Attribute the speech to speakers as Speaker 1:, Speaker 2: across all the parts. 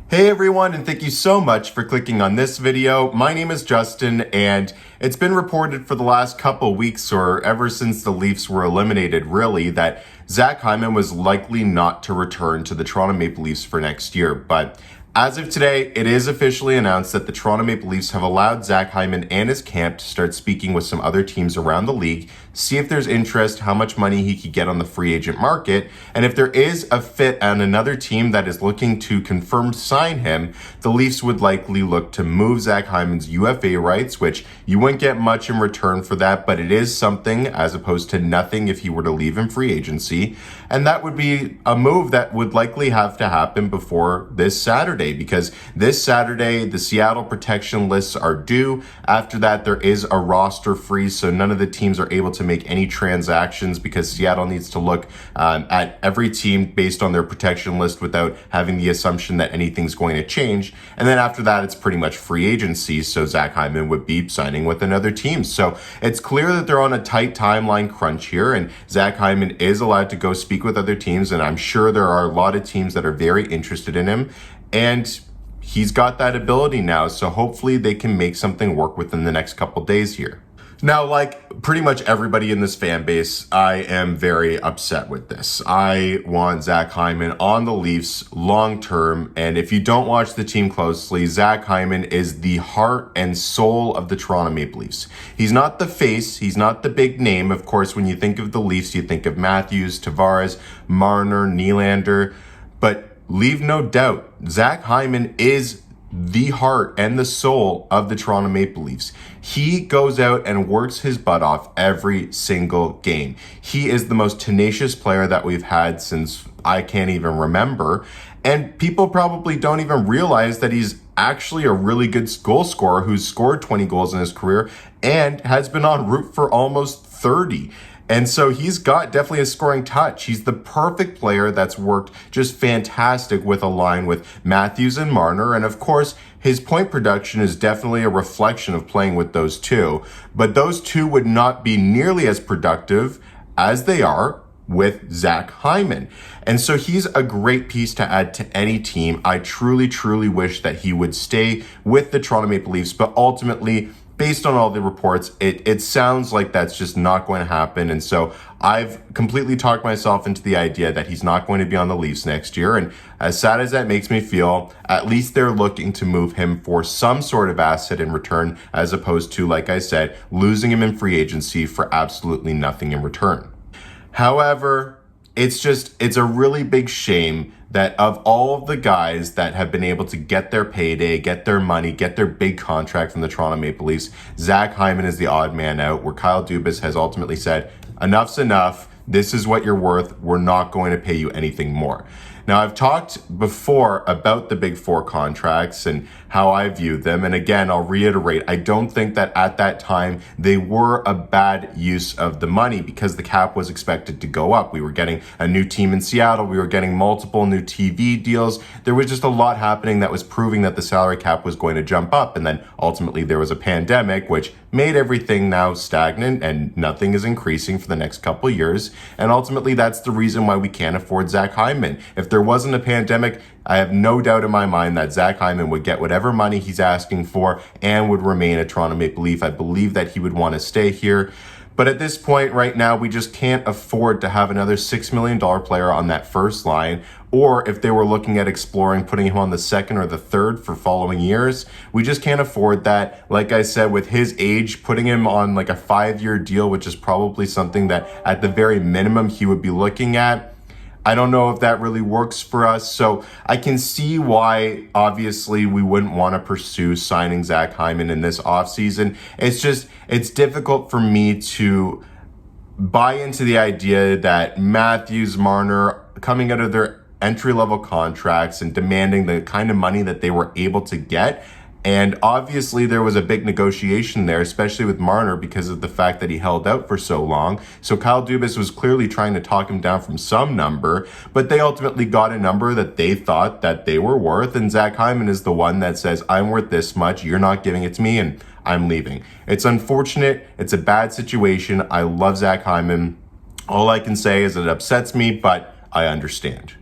Speaker 1: Hey everyone, and thank you so much for clicking on this video. My name is Justin, and it's been reported for the last couple weeks, or ever since the Leafs were eliminated really, that Zach Hyman was likely not to return to the Toronto Maple Leafs for next year. But as of today, it is officially announced that the Toronto Maple Leafs have allowed Zach Hyman and his camp to start speaking with some other teams around the league, see if there's interest, how much money he could get on the free agent market, and if there is a fit on another team that is looking to confirm sign him, the Leafs would likely look to move Zach Hyman's UFA rights, which you wouldn't get much in return for that, but it is something as opposed to nothing if he were to leave in free agency. And that would be a move that would likely have to happen before this Saturday, because this Saturday, the Seattle protection lists are due. After that, there is a roster freeze, so none of the teams are able to make any transactions because Seattle needs to look at every team based on their protection list without having the assumption that anything's going to change. And then after that, it's pretty much free agency, so Zach Hyman would be signing with another team. So it's clear that they're on a tight timeline crunch here, and Zach Hyman is allowed to go speak with other teams, and I'm sure there are a lot of teams that are very interested in him, and he's got that ability now, so hopefully they can make something work within the next couple days here. Now, like pretty much everybody in this fan base, I am very upset with this. I want Zach Hyman on the Leafs long term, and if you don't watch the team closely, Zach Hyman is the heart and soul of the Toronto Maple Leafs. He's not the face, he's not the big name. Of course, when you think of the Leafs, you think of Matthews, Tavares, Marner, Nylander, but leave no doubt, Zach Hyman is the heart and the soul of the Toronto Maple Leafs. He goes out and works his butt off every single game. He is the most tenacious player that we've had since I can't even remember. And people probably don't even realize that he's actually a really good goal scorer who's scored 20 goals in his career and has been en route for almost 30. And so he's got definitely a scoring touch. He's the perfect player that's worked just fantastic with a line with Matthews and Marner. And of course, his point production is definitely a reflection of playing with those two. But those two would not be nearly as productive as they are with Zach Hyman. And so he's a great piece to add to any team. I truly, truly wish that he would stay with the Toronto Maple Leafs, but ultimately, based on all the reports, it sounds like that's just not going to happen. And so I've completely talked myself into the idea that he's not going to be on the Leafs next year. And as sad as that makes me feel, at least they're looking to move him for some sort of asset in return, as opposed to, like I said, losing him in free agency for absolutely nothing in return. However, it's a really big shame that of all of the guys that have been able to get their payday, get their money, get their big contract from the Toronto Maple Leafs, Zach Hyman is the odd man out, where Kyle Dubas has ultimately said, enough's enough, this is what you're worth, we're not going to pay you anything more. Now, I've talked before about the Big Four contracts and how I view them. And again, I'll reiterate, I don't think that at that time they were a bad use of the money because the cap was expected to go up. We were getting a new team in Seattle. We were getting multiple new TV deals. There was just a lot happening that was proving that the salary cap was going to jump up. And then ultimately there was a pandemic, which made everything now stagnant and nothing is increasing for the next couple years. And ultimately that's the reason why we can't afford Zach Hyman. If there wasn't a pandemic, I have no doubt in my mind that Zach Hyman would get whatever money he's asking for and would remain a Toronto Maple Leaf. I believe that he would want to stay here. But at this point right now, we just can't afford to have another $6 million player on that first line. Or if they were looking at exploring putting him on the second or the third for following years, we just can't afford that. Like I said, with his age, putting him on like a 5-year deal, which is probably something that at the very minimum he would be looking at, I don't know if that really works for us. So I can see why, obviously, we wouldn't want to pursue signing Zach Hyman in this offseason. It's difficult for me to buy into the idea that Matthews, Marner, coming out of their entry-level contracts and demanding the kind of money that they were able to get. And obviously there was a big negotiation there, especially with Marner because of the fact that he held out for so long. So Kyle Dubas was clearly trying to talk him down from some number, but they ultimately got a number that they thought that they were worth. And Zach Hyman is the one that says, I'm worth this much, you're not giving it to me, and I'm leaving. It's unfortunate. It's a bad situation. I love Zach Hyman. All I can say is it upsets me, but I understand.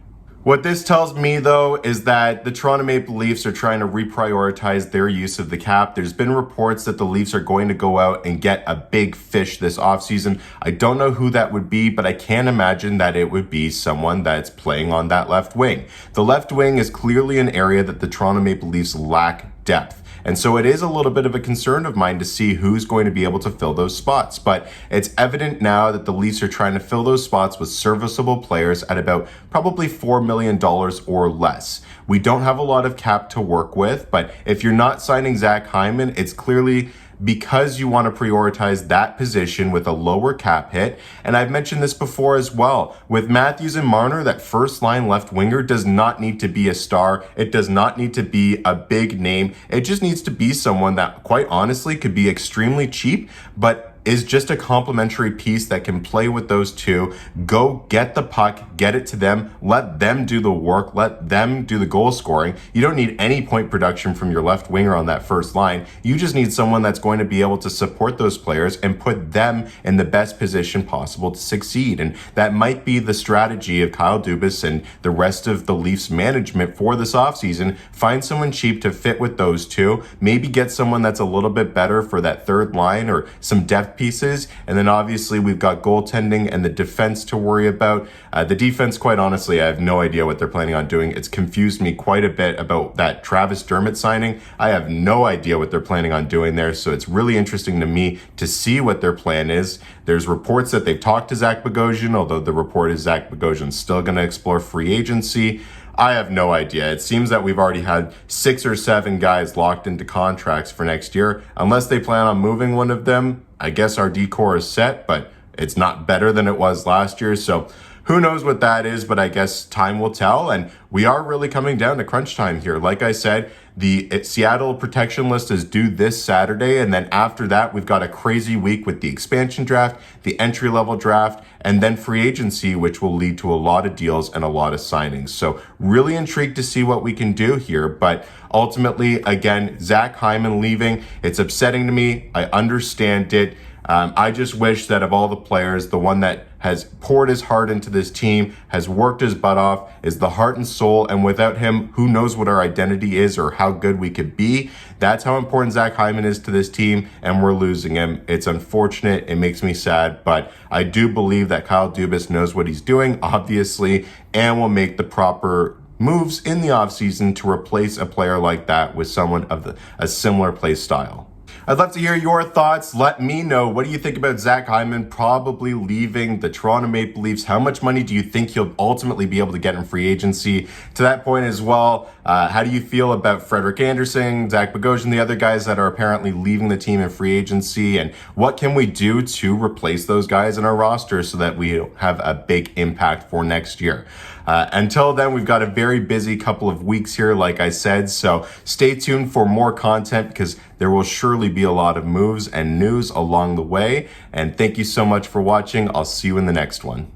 Speaker 1: What this tells me, though, is that the Toronto Maple Leafs are trying to reprioritize their use of the cap. There's been reports that the Leafs are going to go out and get a big fish this offseason. I don't know who that would be, but I can imagine that it would be someone that's playing on that left wing. The left wing is clearly an area that the Toronto Maple Leafs lack depth. And so it is a little bit of a concern of mine to see who's going to be able to fill those spots. But it's evident now that the Leafs are trying to fill those spots with serviceable players at about probably $4 million or less. We don't have a lot of cap to work with, but if you're not signing Zach Hyman, it's clearly because you want to prioritize that position with a lower cap hit. And I've mentioned this before as well. With Matthews and Marner, that first line left winger does not need to be a star. It does not need to be a big name. It just needs to be someone that, quite honestly, could be extremely cheap, but is just a complementary piece that can play with those two. Go get the puck, get it to them, let them do the work, let them do the goal scoring. You don't need any point production from your left winger on that first line. You just need someone that's going to be able to support those players and put them in the best position possible to succeed. And that might be the strategy of Kyle Dubas and the rest of the Leafs management for this offseason. Find someone cheap to fit with those two. Maybe get someone that's a little bit better for that third line or some depth pieces. And then obviously we've got goaltending and the defense to worry about. The defense, quite honestly, I have no idea what they're planning on doing. It's confused me quite a bit about that Travis Dermott signing. I have no idea what they're planning on doing there. So it's really interesting to me to see what their plan is. There's reports that they've talked to Zach Bogosian, although the report is Zach Bogosian's still going to explore free agency. I have no idea. It seems that we've already had 6 or 7 guys locked into contracts for next year. Unless they plan on moving one of them, I guess our decor is set, but it's not better than it was last year. So who knows what that is, but I guess time will tell. And we are really coming down to crunch time here. Like I said, the Seattle protection list is due this Saturday. And then after that, we've got a crazy week with the expansion draft, the entry-level draft, and then free agency, which will lead to a lot of deals and a lot of signings. So really intrigued to see what we can do here. But ultimately, again, Zach Hyman leaving, it's upsetting to me. I understand it. I just wish that of all the players, the one that has poured his heart into this team, has worked his butt off, is the heart and soul, and without him, who knows what our identity is or how good we could be. That's how important Zach Hyman is to this team, and we're losing him. It's unfortunate. It makes me sad, but I do believe that Kyle Dubas knows what he's doing, obviously, and will make the proper moves in the offseason to replace a player like that with someone of a similar play style. I'd love to hear your thoughts. Let me know. What do you think about Zach Hyman probably leaving the Toronto Maple Leafs? How much money do you think he'll ultimately be able to get in free agency? To that point as well, how do you feel about Frederik Andersen, Zach Bogosian, the other guys that are apparently leaving the team in free agency? And what can we do to replace those guys in our roster so that we have a big impact for next year? Until then, we've got a very busy couple of weeks here, like I said, so stay tuned for more content because there will surely be a lot of moves and news along the way. And thank you so much for watching. I'll see you in the next one.